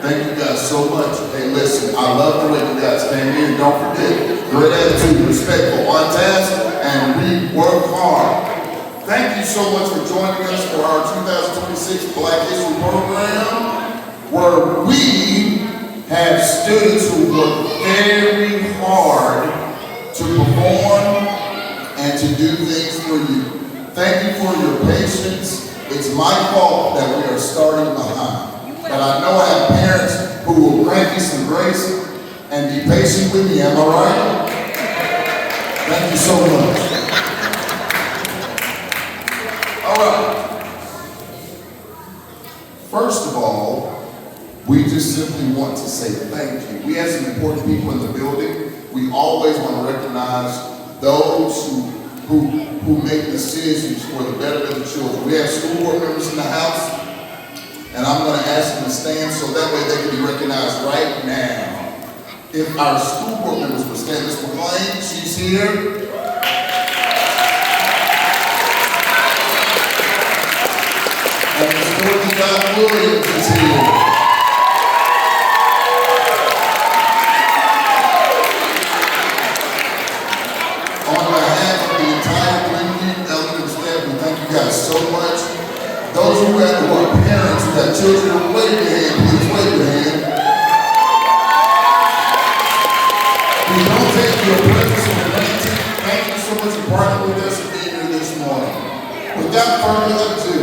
Thank you guys so much. Hey, listen, I love the way you guys came in. Don't forget, great attitude, respectful, on task, and we work hard. Thank you so much for joining us for our 2026 Black History Program, where we have students who work very hard to perform and to do things for you. Thank you for your patience. It's my fault that we are starting behind. But I know I have parents who will grant me some grace and be patient with me. Am I right? Thank you so much. All right. First of all, we just simply want to say thank you. We have some important people in the building. We always want to recognize those who make decisions for the betterment of the children. We have school board members in the house. And I'm going to ask them to stand so that way they can be recognized right now. If our school board members would stand, Ms. McClain, she's here. And Ms. Dorothy John Williams is here. On behalf of the entire Glenview Elementary staff, we thank you guys so much. Those who are parents who have children, wave your hand, please wave your hand. We don't take your presence for granted. Thank you so much for partnering with us and being here this morning. Without further ado,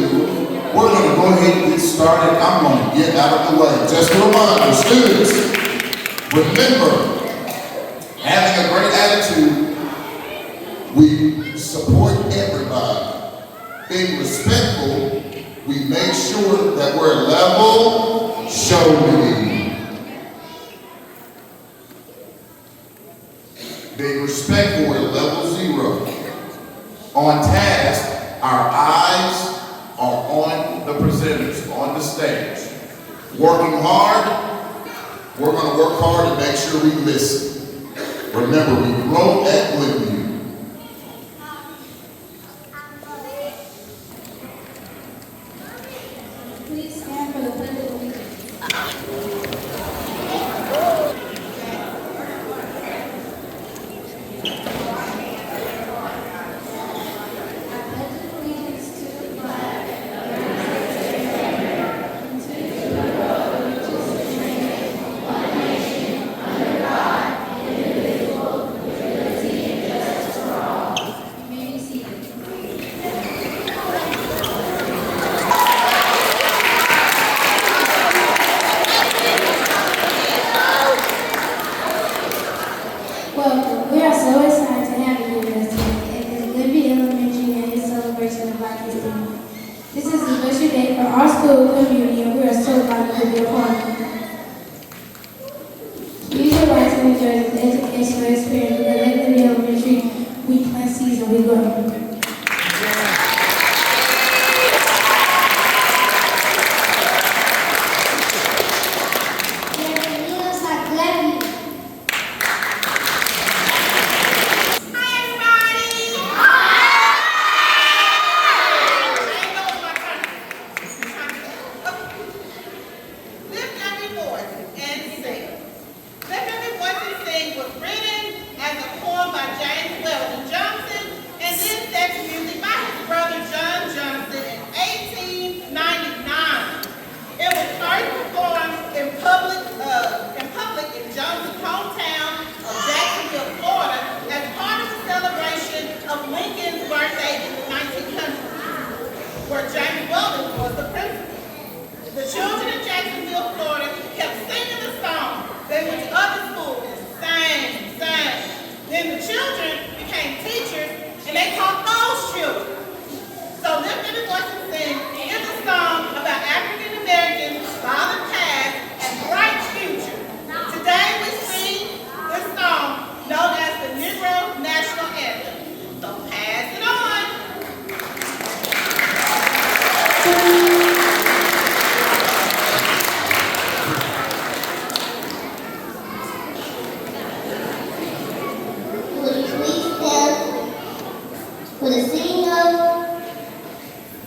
we're going to go ahead and get started. I'm going to get out of the way. Just a reminder, students, remember, having a great attitude, we support everybody. Being respectful, we make sure that we're level shouldering. Being respectful, we're level 0. On task, our eyes are on the presenters, on the stage. Working hard, we're going to work hard and make sure we listen. Remember, we grow at Glenview.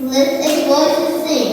Lift a voice and sing.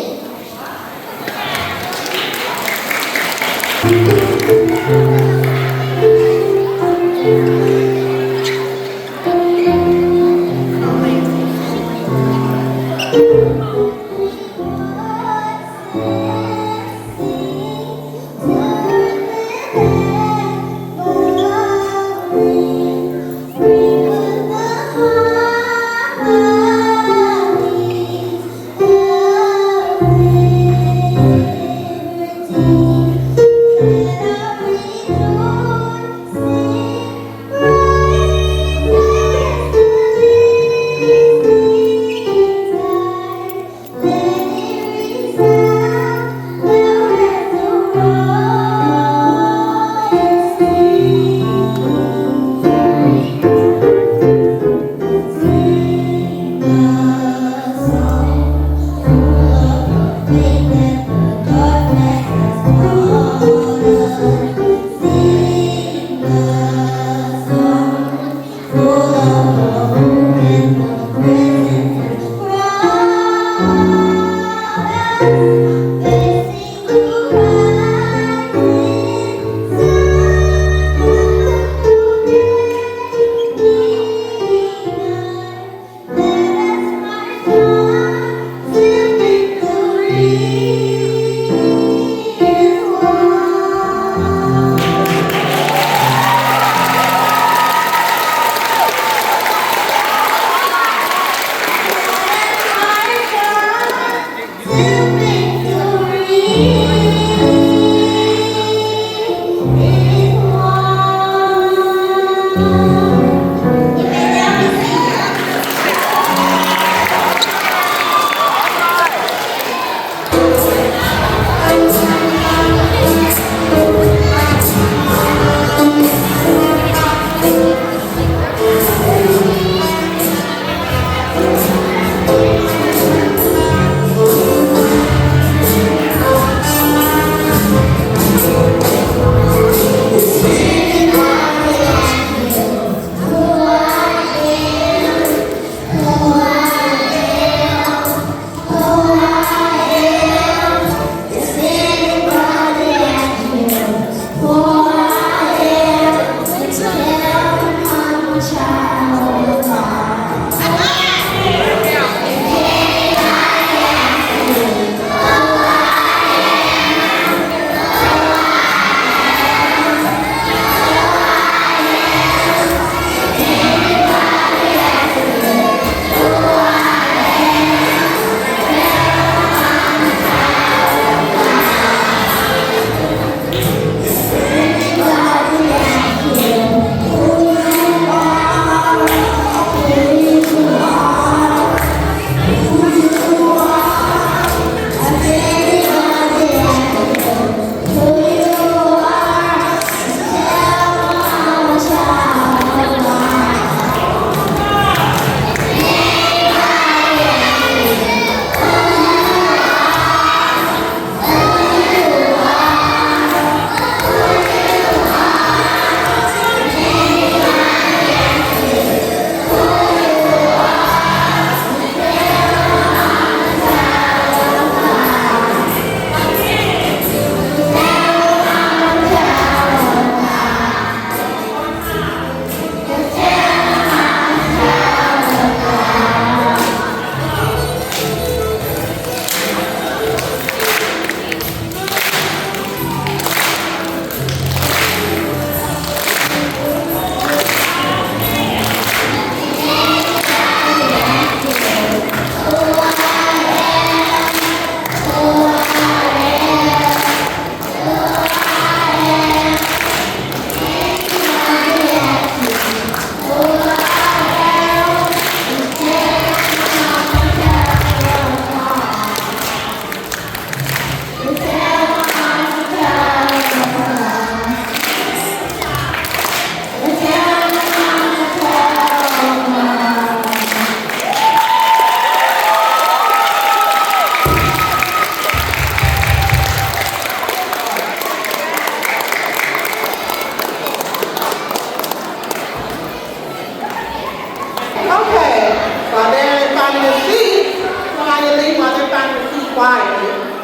quietly.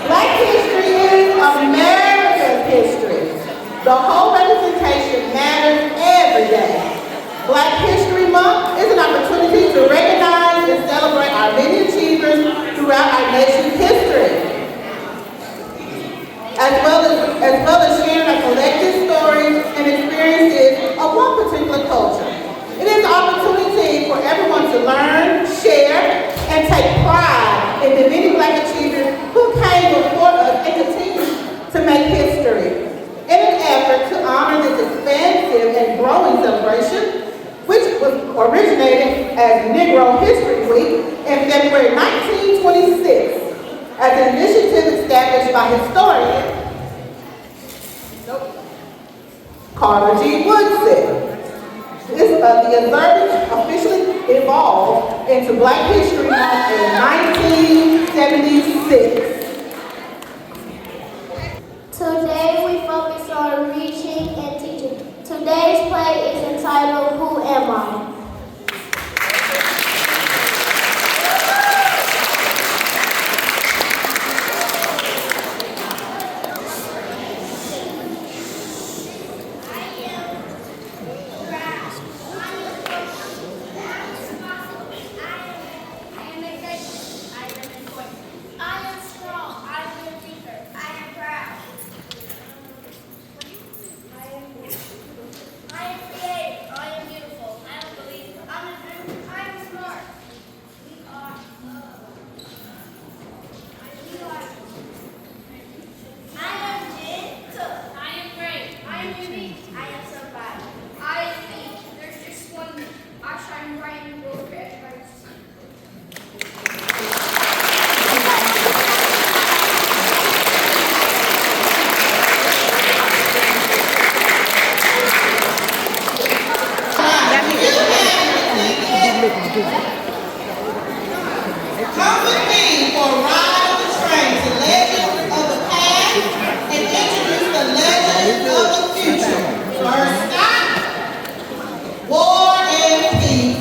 Black history is America's history. The whole representation matters every day. Black History Month is an opportunity to recognize and celebrate our many achievers throughout our nation's history, as well as sharing our collective stories and experiences of one particular culture. It is an opportunity for everyone to learn, share, and take pride in the many Black achievers who came before us and continue to make history. In an effort to honor this expansive and growing celebration, which was originated as Negro History Week in February 1926, as an initiative established by historian Carter G. Woodson. The observance officially evolved into Black History Month in 1976. Today we focus on reaching and teaching. Today's play is entitled Who Am I? Come with me for a ride on the train to legends of the past and introduce the legends of the future. First stop, War and Peace.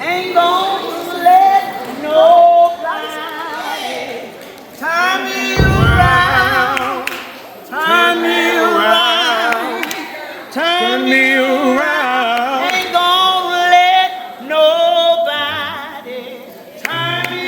Ain't gonna let nobody turn me around, turn me around, turn me around. Ain't gonna let nobody turn me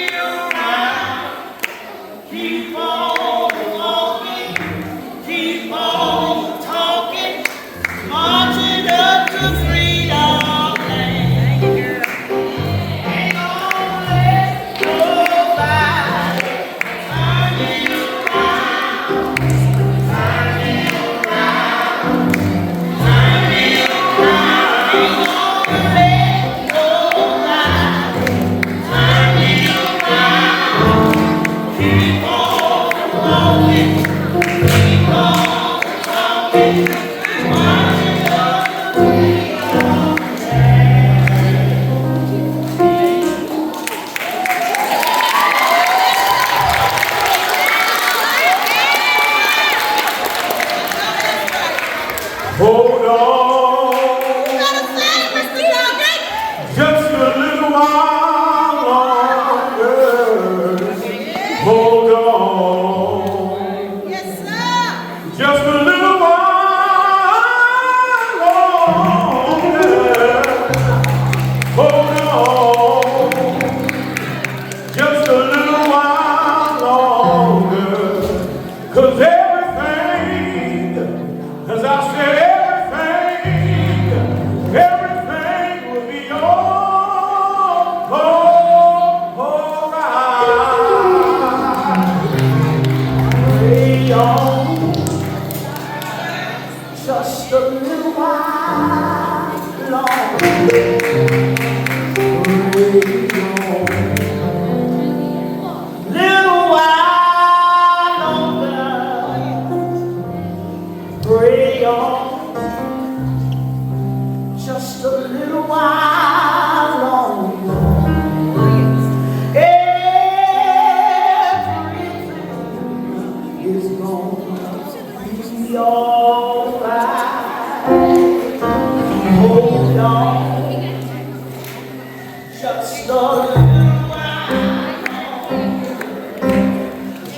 Just a little while.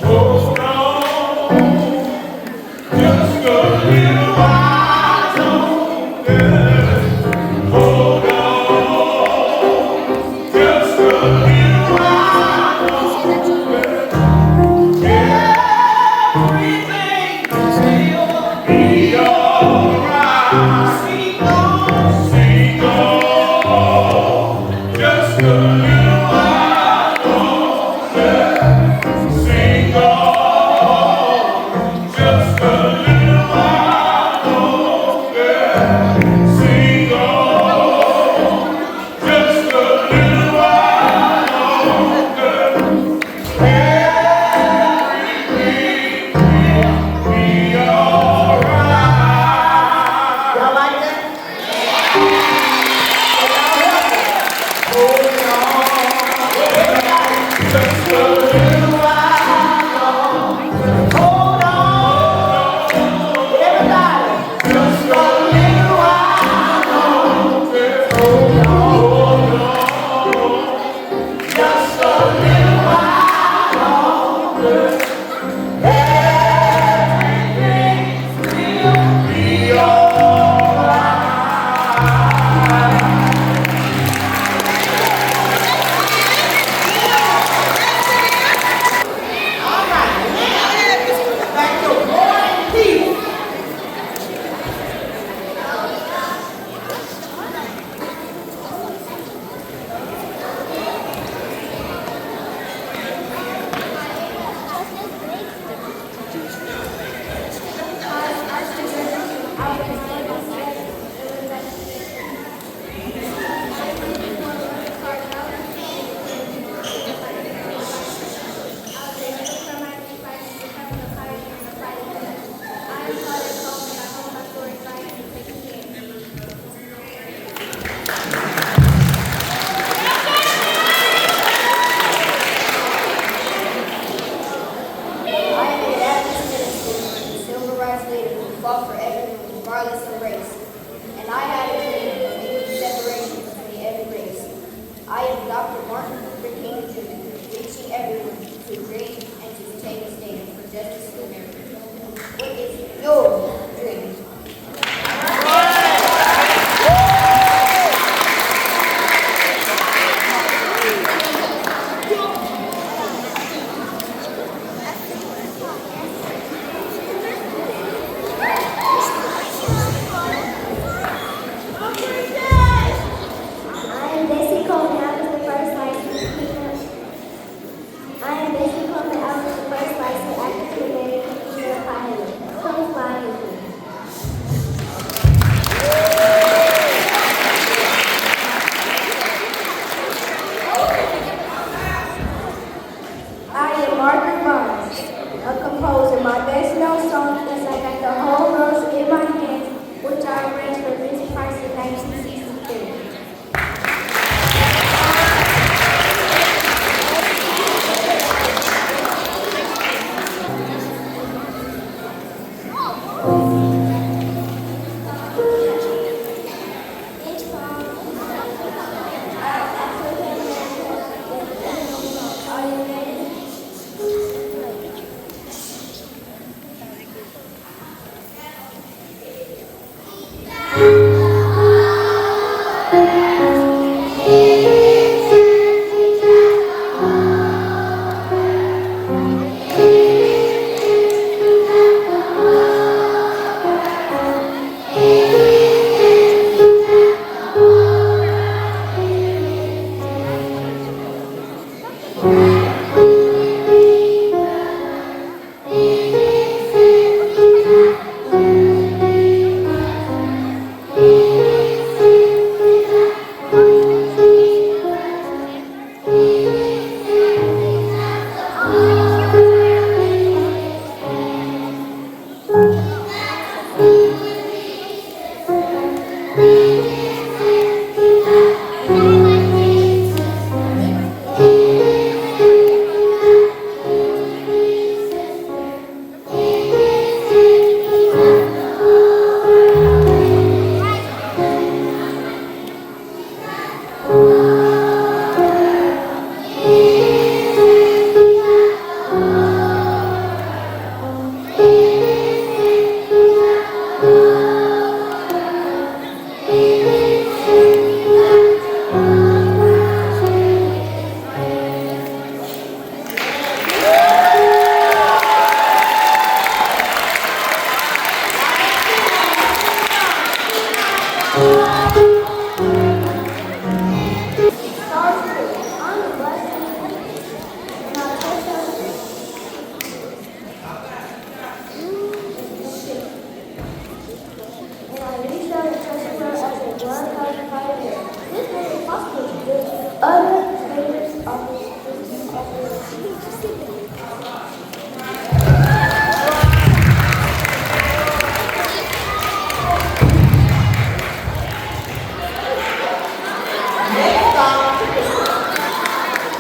Hold on. Just a little while longer. Hold on. Just a little while longer. Everything will be alright. Sing on, sing on. Just a little while longer. Sing on. Just a little while longer. Sing on. Just a little while longer. Everything will be alright. Y'all like that? Just a little while longer. Hold on, everybody. Just a little while longer. Hold on. Just a little while longer. Everything will be alright. All right, now, back to War and Peace. Civil rights leader who fought for everyone regardless of race. And I had a dream of making separation between every race. I am Dr. Martin Luther King Jr., reaching everyone to dream and to take a stand for justice in America. What is your dream? I am Bessie Coleman. I was the first licensed female. I am Bessie Coleman. I was the first licensed African American female pilot. Coach Lion.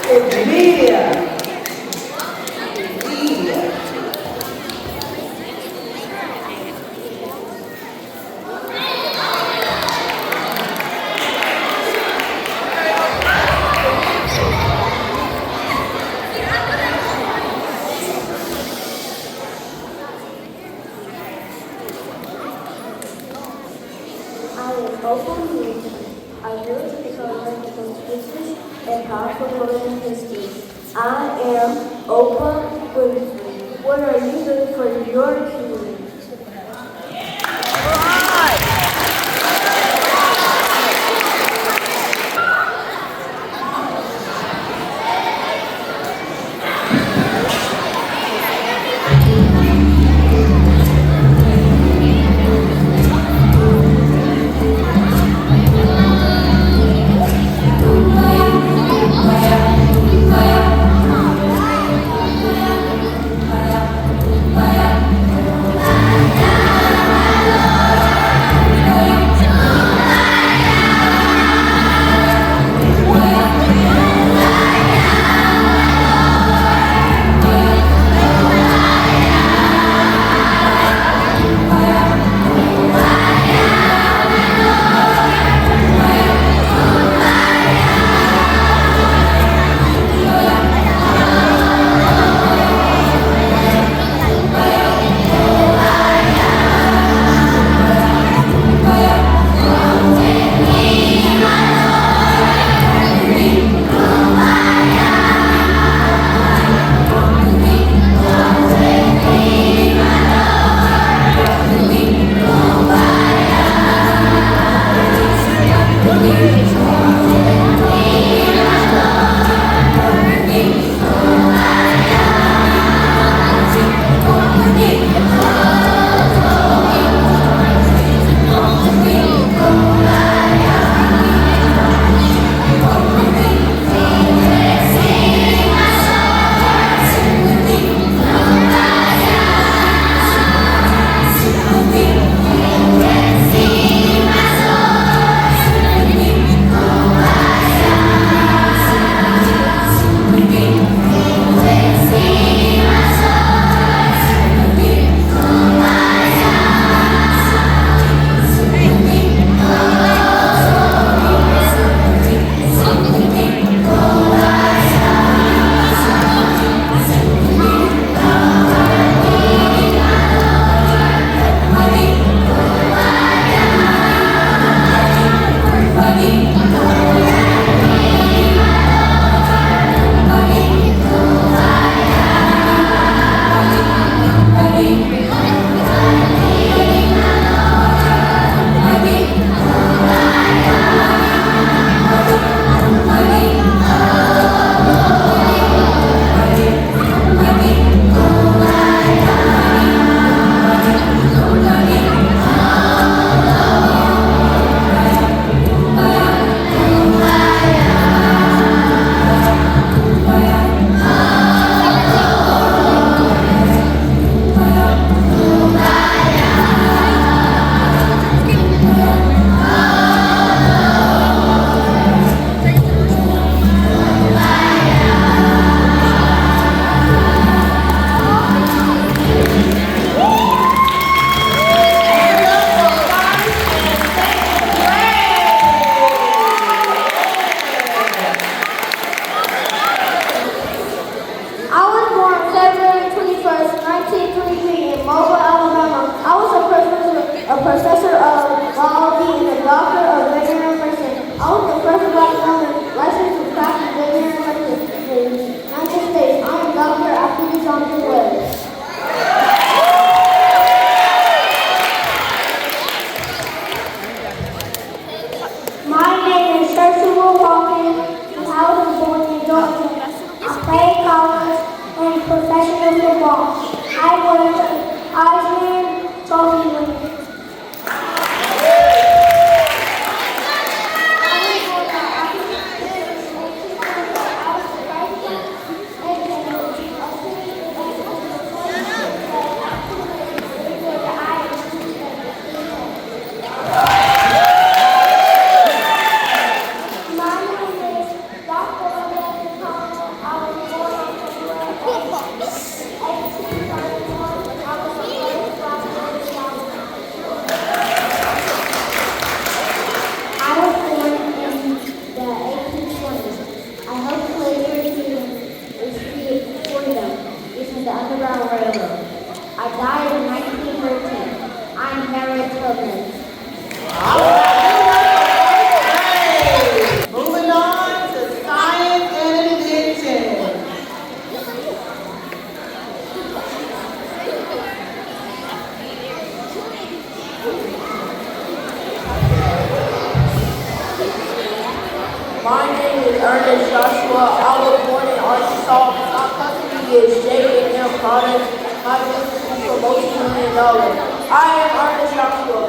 is media. Media. I am open news. I really cover the business and powerful women in history. I am Oprah Winfrey. What are you doing for your community? I was born in Arkansas. My company is J&M Products. My business is for multi-million-dollar. I am Ernest Joshua.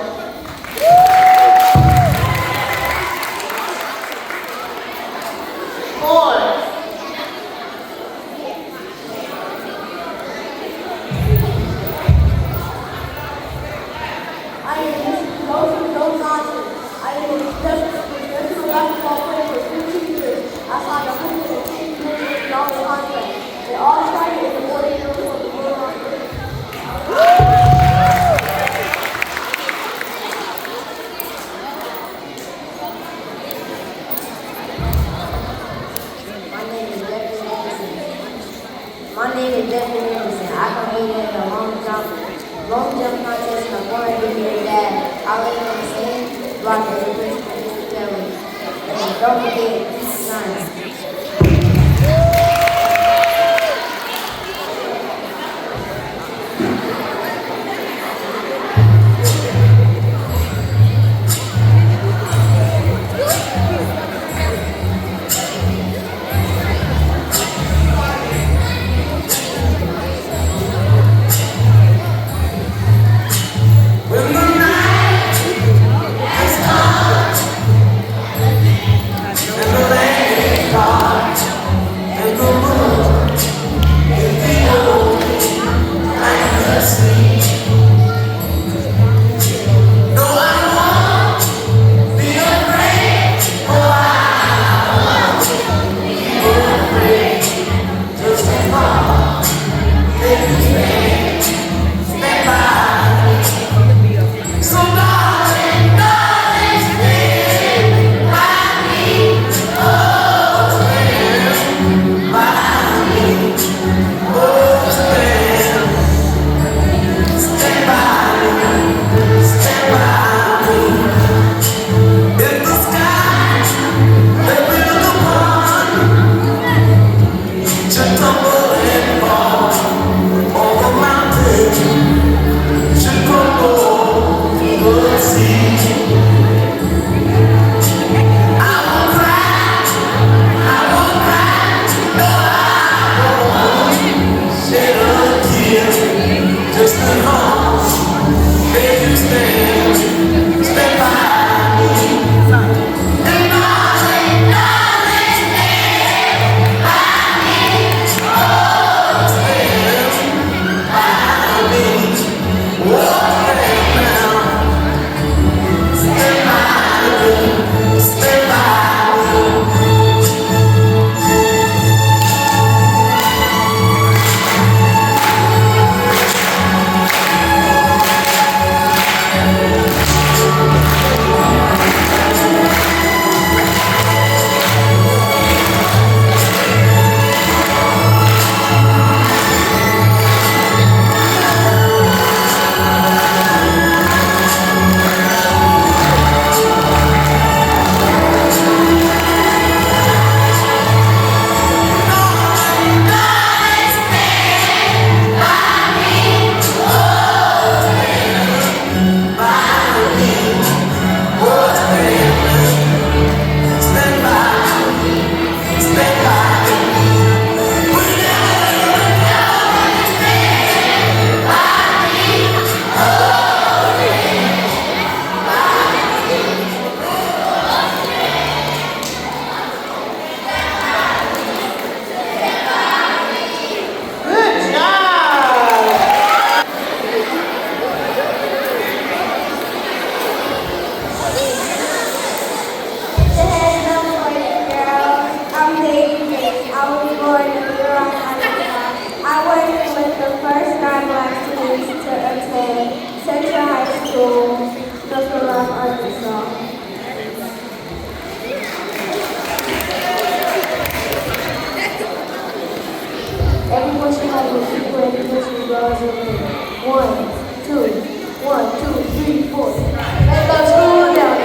I am Mr. Joseph Joe Johnson. I am a professional basketball player for 15 years. I signed a $150 million contract. It all started in the 40-year-old for the World War II. My name is Devin Anderson. I competed in the long jump contest and I'm going to be your dad. I live on the same block as the principal, Mr. Kelly. And don't forget, keep shining. Everyone should have a equal education laws in there. 1, 2, 1, 2, 3, 4. Let's go to school now.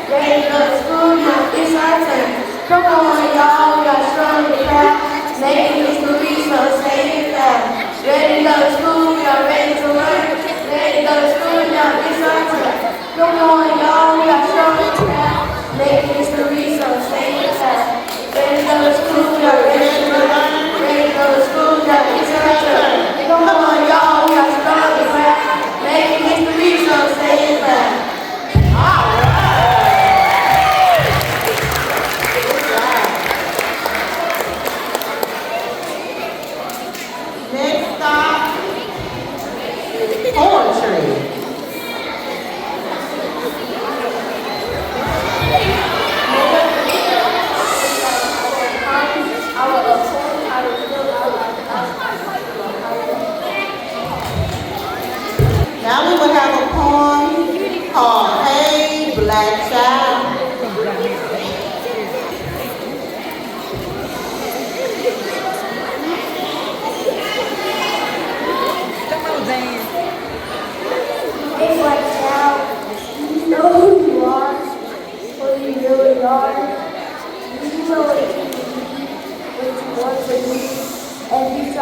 Ready to go to school now. It's our turn. Come on, y'all. We got strong to craft. Making history, so stay fast. Ready to go to school, y'all ready to learn. Ready to go to school now. It's our turn. Come on, y'all. We got strong to craft. Making history, so stay fast. Ready to go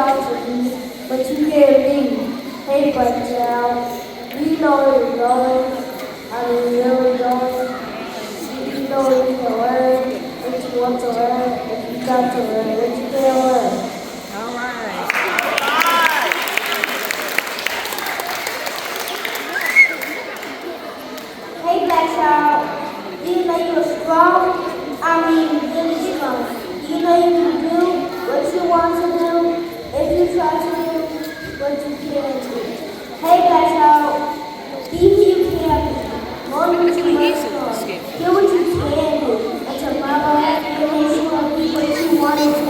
about to leave, but you can't leave. Hey, black child, do you know where you're going? I mean, where we're going? Do you know what you can learn? What you want to learn? If you got to learn, what you can't learn? Hey, black child, do you know you're strong? I mean, really strong. Do you know you can do what you want to do if you try to do what you can't do? Hey, black child, be who you can be. More than what you must strong. Do what you can do. And tomorrow, you'll make sure be what you want to be.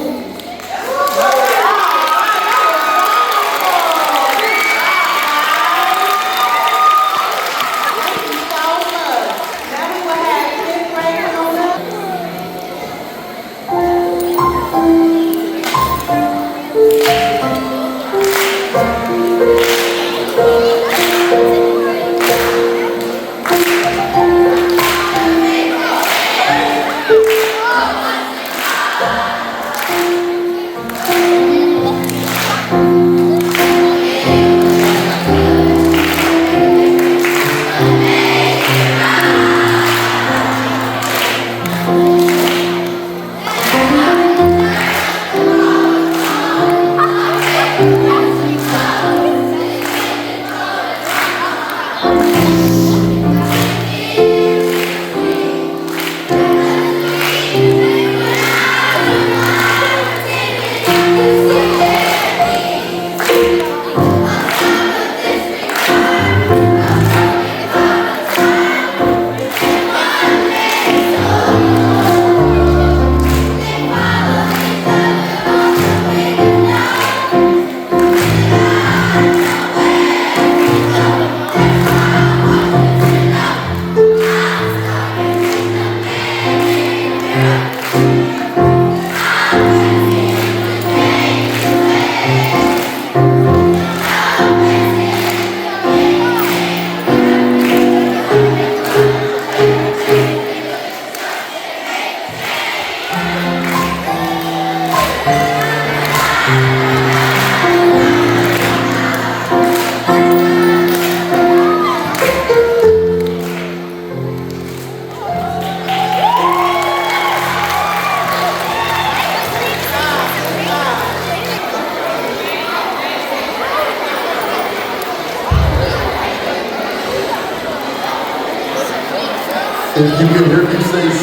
If you can hear me say shh,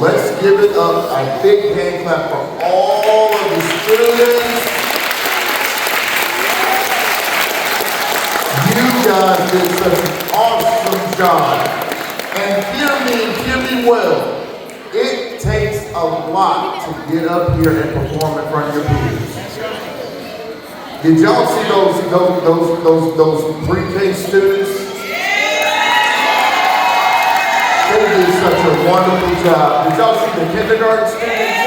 let's give it up a big hand clap for all of the students. You guys did such an awesome job. And hear me well. It takes a lot to get up here and perform in front of your peers. Did y'all see those pre-K students? They did such a wonderful job. Did y'all see the kindergarten students?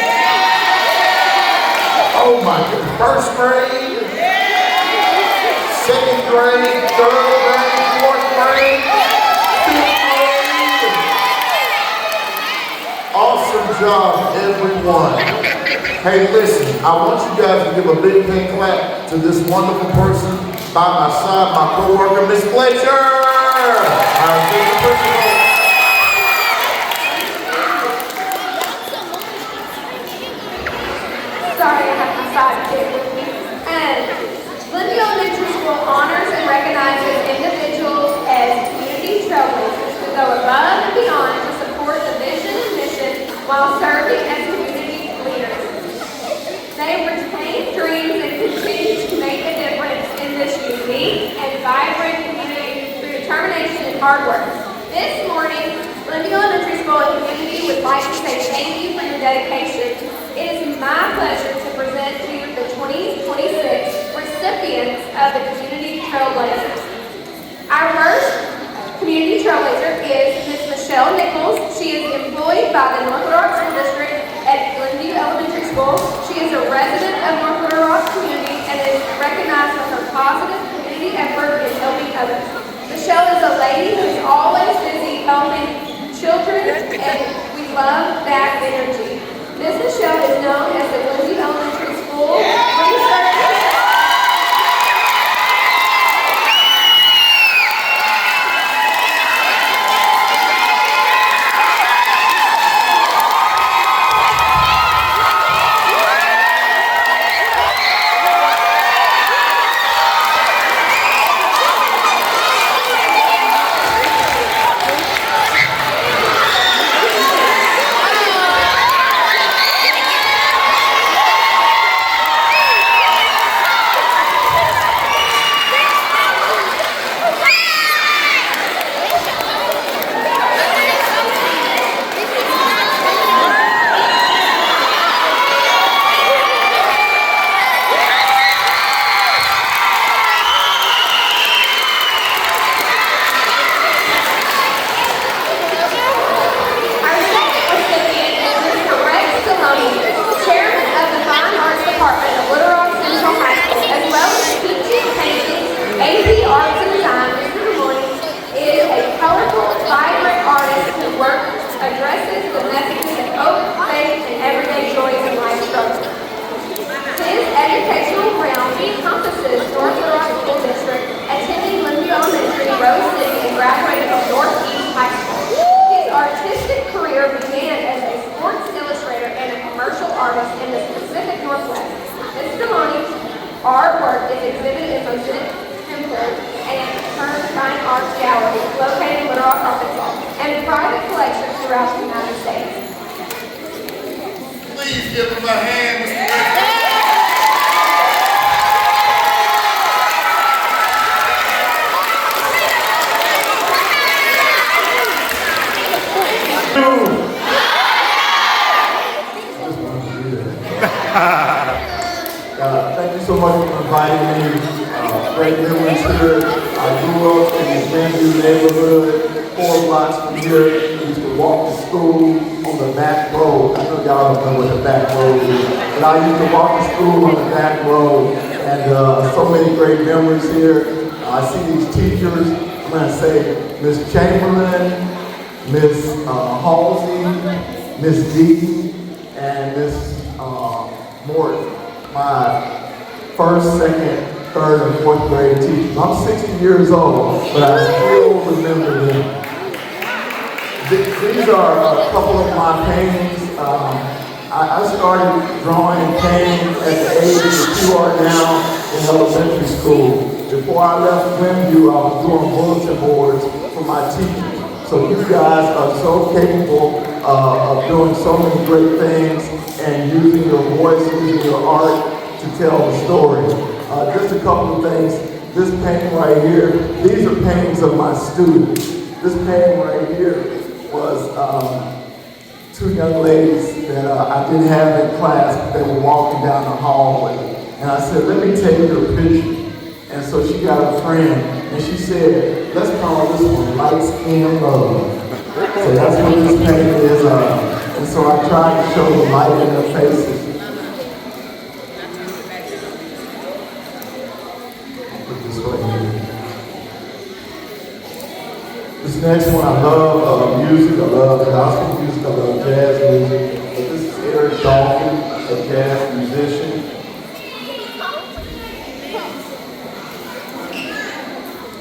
Oh my God, first grade, second grade, third grade, fourth grade, fifth grade. Awesome job, everyone. Hey, listen, I want you guys to give a big hand clap to this wonderful person by my side, my co-worker, Miss Fletcher, our senior principal. Sorry, I have my sidekick with me. And Glenview Elementary School honors and recognizes individuals as community trailblazers who go above and beyond to support the vision and mission while serving as community leaders. They retain dreams and continue to make a difference in this unique and vibrant community through determination and hard work. This morning, Glenview Elementary School and community would like to say thank you for your dedication. It is my pleasure to present to you the 2026 recipients of the Community Trailblazers. Our first Community Trailblazer is Ms. Michelle Nichols. She is employed by the North Little Rock School District at Glenview Elementary School. She is a resident of North Little Rock community and is recognized for her positive community effort in helping others. Michelle is a lady who is always busy helping children, and we love that energy. This Michelle is known as the Glenview Elementary School Research. Addresses the messages of hope, faith, and everyday joys in life struggles. His educational realm encompasses North Little Rock School District, attending Glenview Elementary, Rose City, and graduated from Northeast High School. His artistic career began as a sports illustrator and a commercial artist in the Pacific Northwest. Mr. Demoney's artwork is exhibited in Mosaic Temple and Turn Fine Arts Gallery, located in Little Rock, Arkansas, and private collections throughout the United States. Please give him a hand, Mr. Rick. Thank you so much for inviting me. Great memories here. I grew up in the Glenview neighborhood, 4 blocks from here. We used to walk to school on the back road. I know y'all don't know what the back road is, but I used to walk to school on the back road, and so many great memories here. I see these teachers. I'm going to say Miss Chamberlain, Miss Halsey, Miss Deaton, and Miss Morton. My first, second, third, and fourth grade teachers. I'm 60 years old, but I still remember them. These are a couple of my paintings. I started drawing and painting at the age that you are now in elementary school. Before I left Glenview, I was doing bulletin boards for my teachers. So you guys are so capable of doing so many great things and using your voice, using your art to tell the story. Just a couple of things. This painting right here, these are paintings of my students. This painting right here was 2 young ladies that I didn't have in class, but they were walking down the hallway. And I said, let me take your picture. And so she got a friend, and she said, let's call this one Light Skin Love. So that's what this painting is. And so I tried to show the light in their faces. Put this right here. This next one, I love music. I love gospel music. I love jazz music. But this is Eric Dolphin, a jazz musician.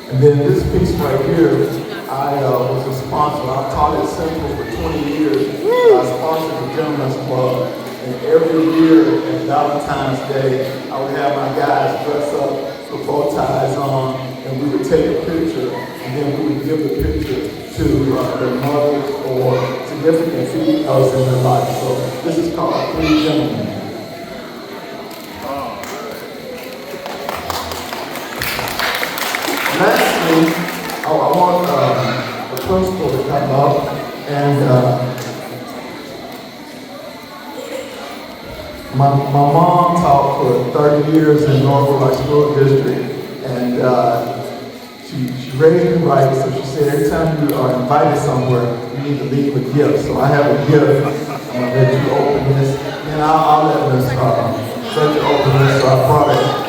And then this piece right here, I was a sponsor. I taught at Central for 20 years. I sponsored the Gentlemen's Club. And every year at Valentine's Day, I would have my guys dress up with bow ties on, and we would take a picture, and then we would give the picture to their mothers or significant females in their life. So this is called 3 Gentlemen. Lastly, I want the principal to come up, and my mom taught for 30 years in North Little Rock School District, and she raised me right, so she said every time you are invited somewhere, you need to leave a gift. So I have a gift. I'm going to let you open this, and I'll let you open this, so I brought it.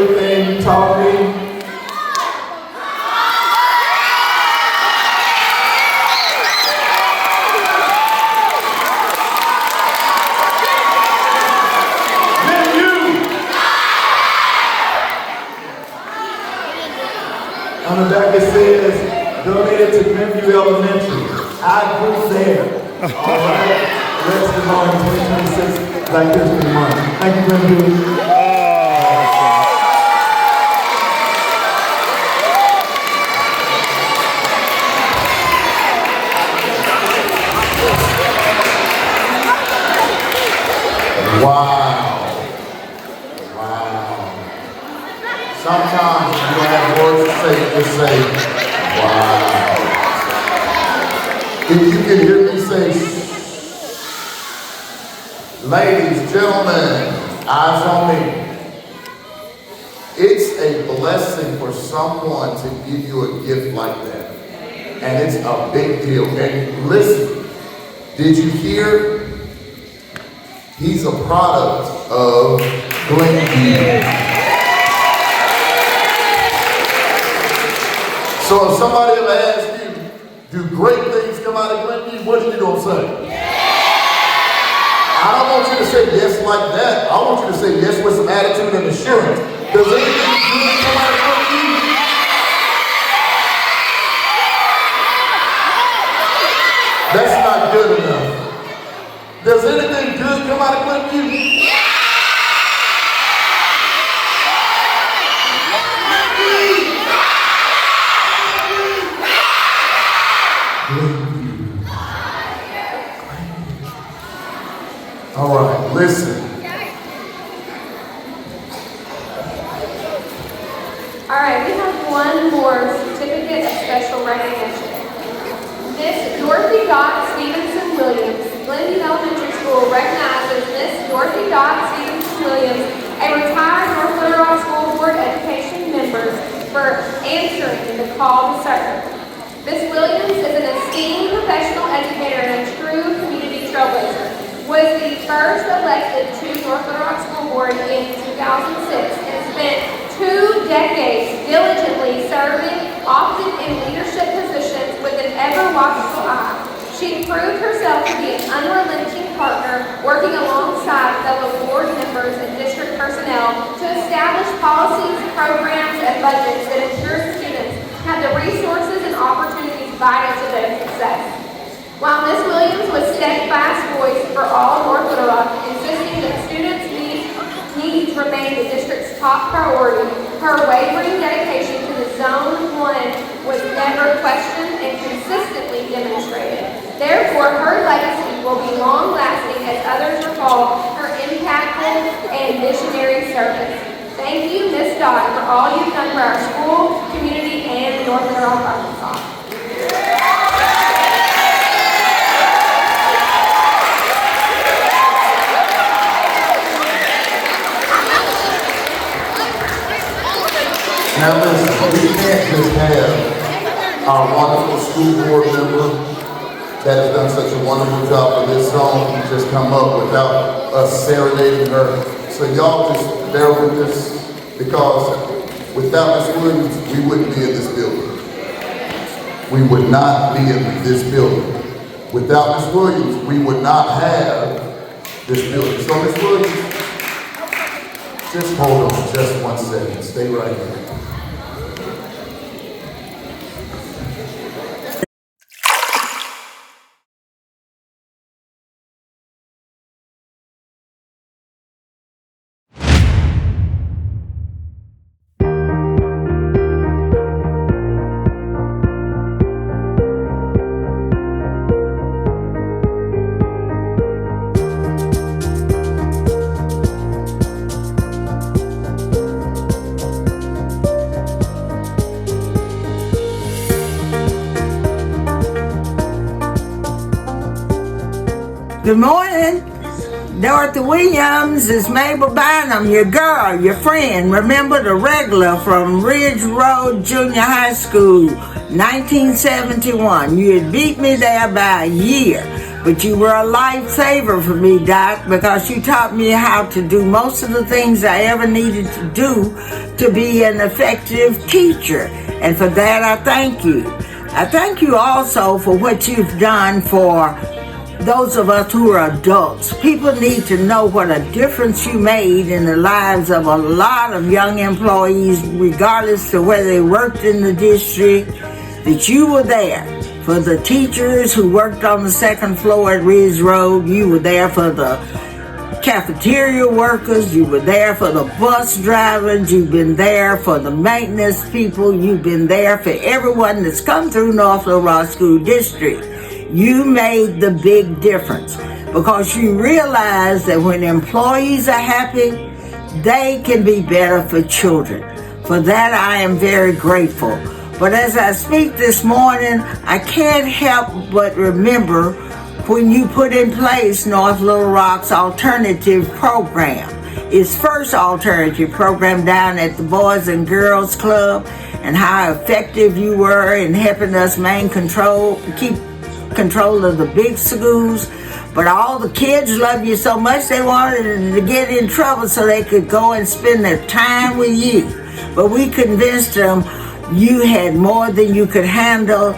everything you taught me. On the back it says, donated to Glenview Elementary. I grew there. All right. Rest of all in 2026 Black History Month. Thank you, Glenview. Wow. Wow. Sometimes when you have words to say, just say, wow. If you can hear me say, ladies, gentlemen, eyes on me. It's a blessing for someone to give you a gift like that. And it's a big deal. And listen, did you hear? He's a product of Glenview. So if somebody ever asks you, do great things come out of Glenview, what are you going to say? I don't want you to say yes like that. I want you to say yes with some attitude and assurance. Does anything good come out of Glenview? That's not good enough. Does anything good come out of Glenview? All right, listen. All right, we have one more certificate of special recognition. Miss Dorothy Dot Stevenson Williams, Glenview Elementary School recognizes Miss Dorothy Dot Stevenson Williams, a retired North Little Rock School Board Education member, for answering the call to serve. Miss Williams is an esteemed professional educator and a true community trailblazer. Was the first elected to North Little Rock School Board in 2006 and spent 2 decades diligently serving, often in leadership positions with an ever-watchful eye. She proved herself to be an unrelenting partner, working alongside fellow board members and district personnel to establish policies, programs, and budgets that ensure students have the resources and opportunities vital to their success. While Ms. Williams was steadfast voice for all North Little Rock, insisting that students' needs remain the district's top priority, her wavering dedication to the Zone 1 was never questioned and consistently demonstrated. Therefore, her legacy will be long-lasting as others recall her impactful and visionary service. Thank you, Ms. Dot, for all you've done for our school, community, and North Little Rock, Arkansas. Now listen, we can't just have our wonderful school board member that has done such a wonderful job for this zone just come up without us serenading her. So y'all just bear with us, because without Ms. Williams, we wouldn't be in this building. We would not be in this building. Without Ms. Williams, we would not have this building. So Ms. Williams, just hold on just 1 second. Stay right here. Good morning. Dorothy Williams is Mabel Bynum, your girl, your friend. Remember, the regular from Ridge Road Junior High School, 1971. You had beat me there by a year. But you were a lifesaver for me, Doc, because you taught me how to do most of the things I ever needed to do to be an effective teacher. And for that, I thank you. I thank you also for what you've done for those of us who are adults. People need to know what a difference you made in the lives of a lot of young employees, regardless of whether they worked in the district, that you were there. For the teachers who worked on the second floor at Ridge Road, you were there. For the cafeteria workers, you were there. For the bus drivers, you've been there. For the maintenance people, you've been there. For everyone that's come through North Little Rock School District, you made the big difference because you realize that when employees are happy, they can be better for children. For that, I am very grateful. But as I speak this morning, I can't help but remember when you put in place North Little Rock's alternative program, its first alternative program down at the Boys and Girls Club, and how effective you were in helping us keep control of the big schools. But all the kids loved you so much they wanted to get in trouble so they could go and spend their time with you. But we convinced them you had more than you could handle,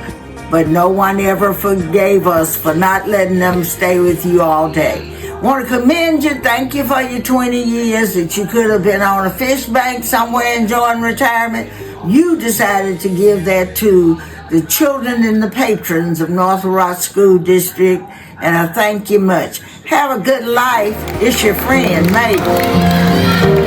but no one ever forgave us for not letting them stay with you all day. Want to commend you, thank you for your 20 years that you could have been on a fish bank somewhere enjoying retirement. You decided to give that to the children and the patrons of North Little Rock School District, and I thank you much. Have a good life. It's your friend, Mabel.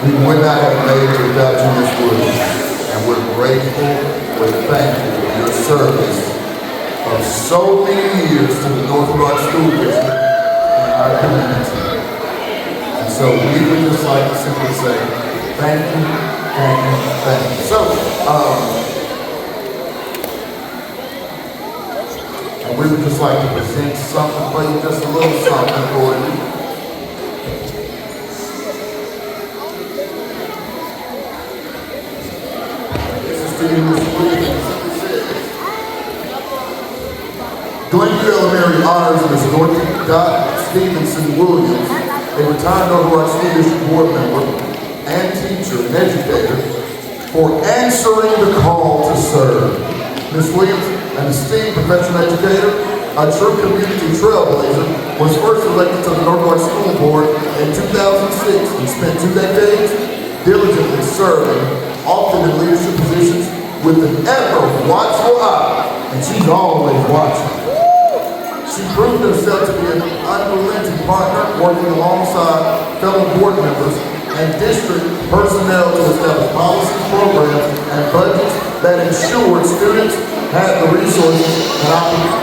We would not have made it without you, Ms. Williams, and we're grateful, we're thankful for your service of so many years to the North Rock School District and our community. And so we would just like to simply say, thank you, thank you, thank you. So, present something, play just a little something for you. This is to you, Mr. Williams. Glenview Elementary honors Ms. Dorothy Dot Stevenson Williams, a retired Northwest School District Board member and teacher and educator, for answering the call to serve. Ms. Williams, an esteemed professional educator, a true community trailblazer, was first elected to the Northwest School Board in 2006 and spent 2 decades diligently serving, often in leadership positions, with an ever watchful eye, and she's always watching. She proved herself to be an unrelenting partner, working alongside fellow board members and district personnel to establish policies, programs, and budgets that ensured students had the resources and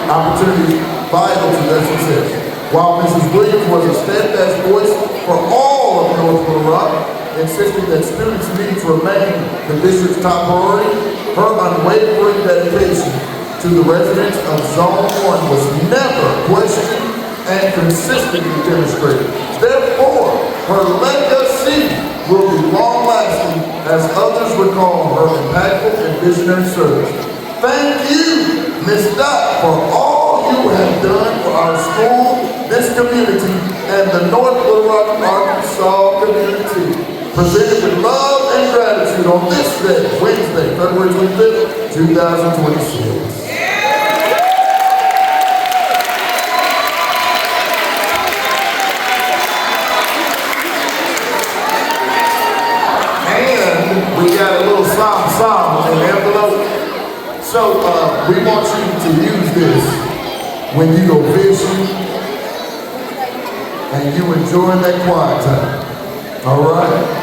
opportunities vital to their success. While Mrs. Williams was a steadfast voice for all of North Little Rock, insisting that students' needs remain the district's top priority, her unwavering dedication to the residents of Zone 1 was never questioned and consistently demonstrated. Therefore, her legacy will be long-lasting as others recall her impactful and visionary service. Thank you, Ms. Dot, for all you have done for our school, this community, and the North Little Rock, Arkansas community. Presented with love and gratitude on this day, Wednesday, February 25th, 2026. We got a little something in the envelope. So we want you to use this when you go fishing and you enjoy that quiet time. All right?